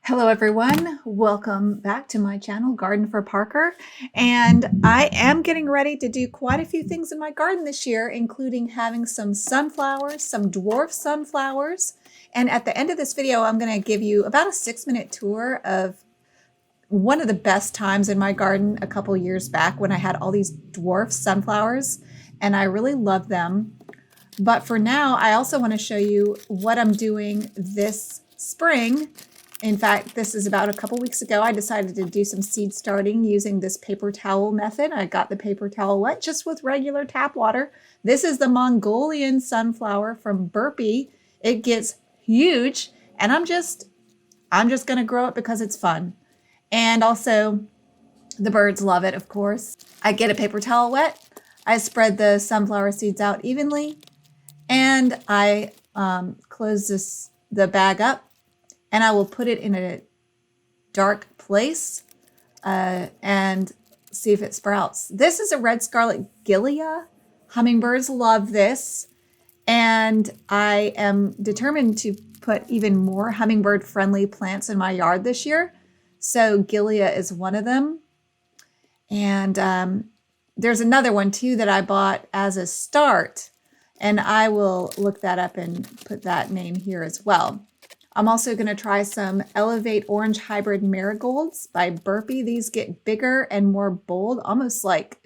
Hello everyone, welcome back to my channel, Garden for Parker. And I am getting ready to do quite a few things in my garden this year, including having some sunflowers, some dwarf sunflowers. And at the end of this video, I'm going to give you about a 6-minute tour of one of the best times in my garden a couple years back when I had all these dwarf sunflowers and I really love them. But for now, I also want to show you what I'm doing this spring. In fact, this is about a couple weeks ago. I decided to do some seed starting using this paper towel method. I got the paper towel wet just with regular tap water. This is the Mongolian sunflower from Burpee. It gets huge, and I'm just going to grow it because it's fun. And also, the birds love it, of course. I get a paper towel wet. I spread the sunflower seeds out evenly, and I close the bag up. And I will put it in a dark place and see if it sprouts. This is a red scarlet gilia. Hummingbirds love this. And I am determined to put even more hummingbird friendly plants in my yard this year. So gilia is one of them. And there's another one too that I bought as a start. And I will look that up and put that name here as well. I'm also going to try some Elevate Orange Hybrid Marigolds by Burpee. These get bigger and more bold, almost like,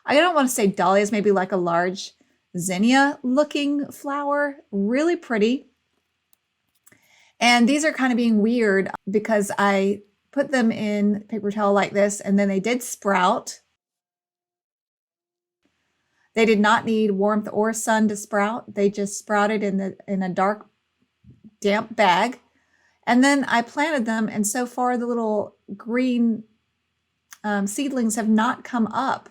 I don't want to say dahlias, maybe like a large zinnia looking flower. Really pretty. And these are kind of being weird because I put them in paper towel like this and then they did sprout. They did not need warmth or sun to sprout. They just sprouted in a dark damp bag. And then I planted them, and so far the little green seedlings have not come up.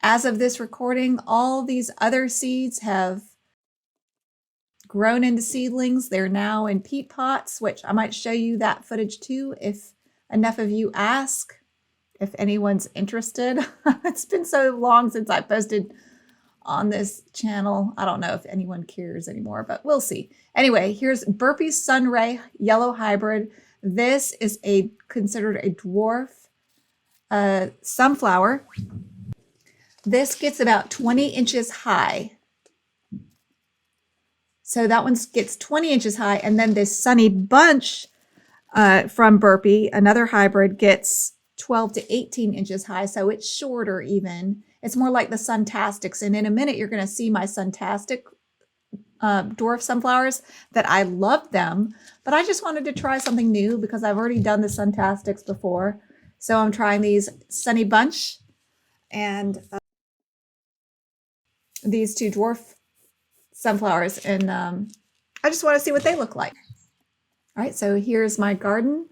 As of this recording, all these other seeds have grown into seedlings. They're now in peat pots, which I might show you that footage too if enough of you ask, if anyone's interested. It's been so long since I posted on this channel. I don't know if anyone cares anymore, but we'll see. Anyway, here's Burpee Sunray Yellow Hybrid. This is considered a dwarf sunflower. This gets about 20 inches high. So that one gets 20 inches high. And then this Sunny Bunch from Burpee, another hybrid, gets 12 to 18 inches high. So it's shorter even. It's more like the Suntastics. And in a minute, you're going to see my Suntastic dwarf sunflowers that I love them. But I just wanted to try something new because I've already done the Suntastics before. So I'm trying these Sunny Bunch and these two dwarf sunflowers. And I just want to see what they look like. All right, so here's my garden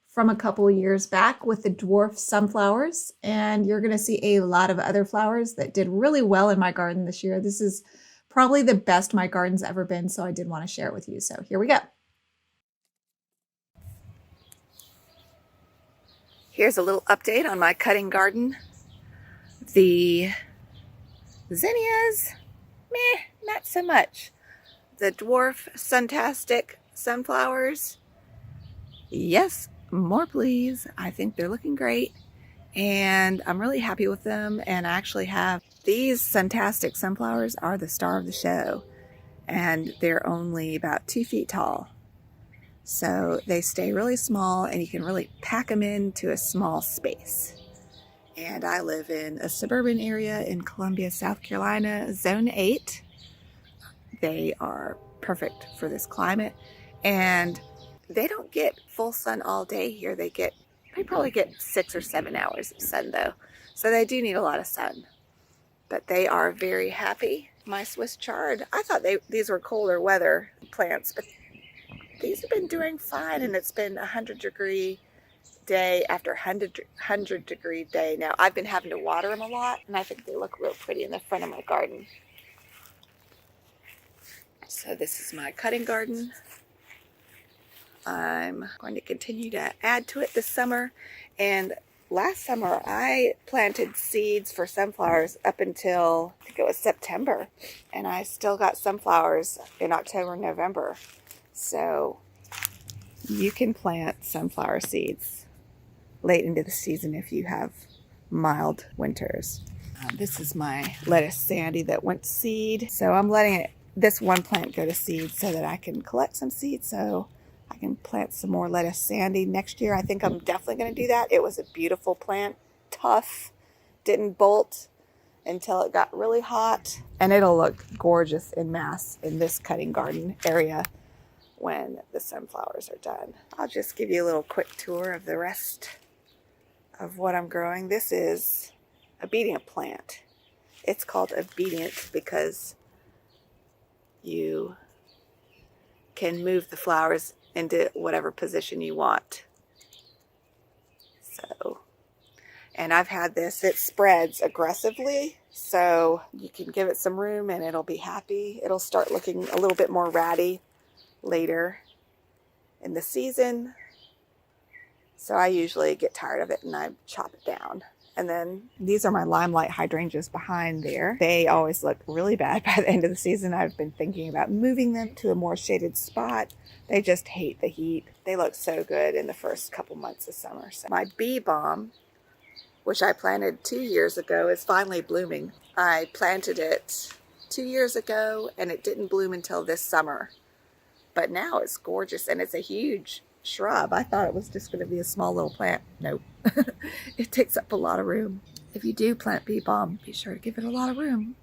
from a couple years back with the dwarf sunflowers, and you're going to see a lot of other flowers that did really well in my garden this year. This is probably the best my garden's ever been, so I did want to share it with you. So here we go. Here's a little update on my cutting garden. The zinnias, meh, not so much. The dwarf Suntastic sunflowers, yes, more please. I think they're looking great and I'm really happy with them. And I actually have these Suntastic sunflowers are the star of the show, and they're only about 2 feet tall. So they stay really small and you can really pack them into a small space. And I live in a suburban area in Columbia, South Carolina, Zone 8. They are perfect for this climate. And they don't get full sun all day here. They probably get 6 or 7 hours of sun though. So they do need a lot of sun. But they are very happy. My Swiss chard, I thought these were colder weather plants, but these have been doing fine, and it's been 100-degree day after 100-degree day. Now I've been having to water them a lot, and I think they look real pretty in the front of my garden. So this is my cutting garden. I'm going to continue to add to it this summer. And last summer I planted seeds for sunflowers up until I think it was September, and I still got sunflowers in October and November. So You can plant sunflower seeds late into the season if you have mild winters. This is my lettuce Sandy that went to seed. So I'm letting this one plant go to seed so that I can collect some seeds so I can plant some more lettuce Sandy next year. I think I'm definitely going to do that. It was a beautiful plant, tough, didn't bolt until it got really hot. And it'll look gorgeous in mass in this cutting garden area when the sunflowers are done. I'll just give you a little quick tour of the rest of what I'm growing. This is obedient plant. It's called obedient because you can move the flowers into whatever position you want. So, and I've had this, it spreads aggressively, so you can give it some room and it'll be happy. It'll start looking a little bit more ratty later in the season. So I usually get tired of it and I chop it down. And then these are my limelight hydrangeas behind there. They always look really bad by the end of the season. I've been thinking about moving them to a more shaded spot. They just hate the heat. They look so good in the first couple months of summer. So my bee balm, which I planted 2 years ago, is finally blooming. I planted it 2 years ago and it didn't bloom until this summer. But now it's gorgeous and it's a huge shrub. I thought it was just going to be a small little plant. Nope. It takes up a lot of room. If you do plant bee balm, be sure to give it a lot of room.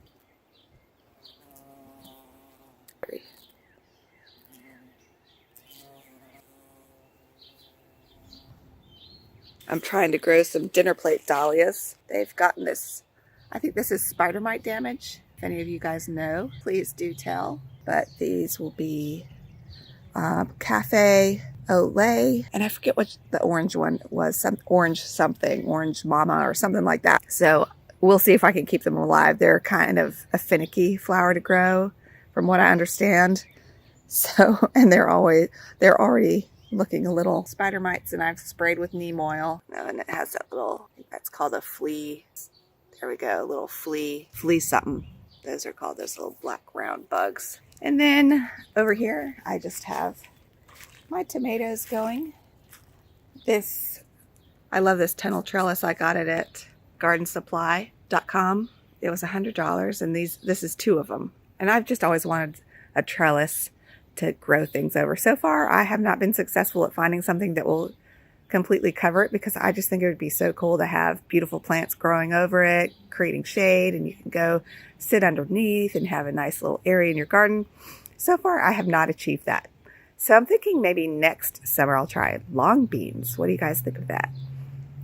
I'm trying to grow some dinner plate dahlias. They've gotten this, I think this is spider mite damage. If any of you guys know, please do tell. But these will be Cafe Olay, and I forget what the orange one was, some orange something, orange mama or something like that. So we'll see if I can keep them alive. They're kind of a finicky flower to grow from what I understand. So, and they're already looking a little spider mites, and I've sprayed with neem oil. Oh, and it has that little, I think that's called a flea. There we go, a little flea something. Those are called those little black round bugs. And then over here, I just have my tomatoes going. I love this tunnel trellis. I got it at gardensupply.com. It was $100, and this is 2 of them. And I've just always wanted a trellis to grow things over. So far, I have not been successful at finding something that will completely cover it, because I just think it would be so cool to have beautiful plants growing over it, creating shade, and you can go sit underneath and have a nice little area in your garden. So far, I have not achieved that. So I'm thinking maybe next summer I'll try long beans. What do you guys think of that?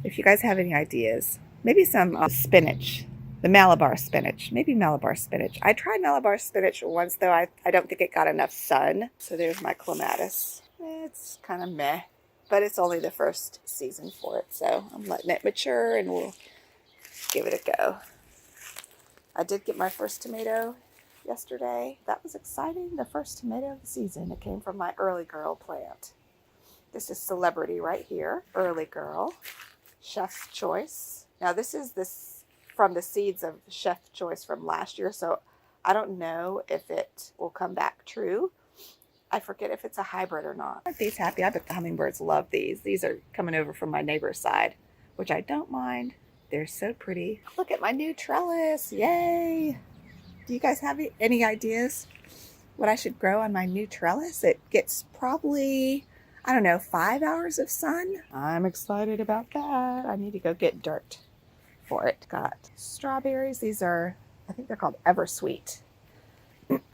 If you guys have any ideas, maybe some spinach, the Malabar spinach, maybe Malabar spinach. I tried Malabar spinach once, though I don't think it got enough sun. So there's my clematis. It's kind of meh, but it's only the first season for it. So I'm letting it mature and we'll give it a go. I did get my first tomato yesterday. That was exciting. The first tomato of the season. It came from my Early Girl plant. This is Celebrity right here. Early Girl. Chef's Choice. Now this is from the seeds of Chef's Choice from last year, so I don't know if it will come back true. I forget if it's a hybrid or not. Aren't these happy? I bet the hummingbirds love these. These are coming over from my neighbor's side, which I don't mind. They're so pretty. Look at my new trellis. Yay! Do you guys have any ideas what I should grow on my new trellis? It gets probably, I don't know, 5 hours of sun. I'm excited about that. I need to go get dirt for it. Got strawberries. These are, I think they're called Eversweet.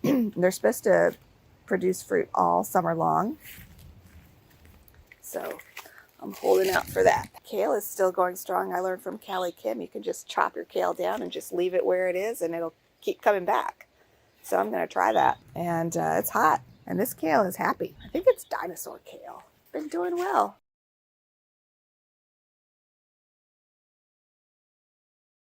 They're supposed to produce fruit all summer long. So I'm holding out for that. Kale is still going strong. I learned from Callie Kim, you can just chop your kale down and just leave it where it is and it'll keep coming back. So I'm going to try that. And it's hot. And this kale is happy. I think it's dinosaur kale. Been doing well.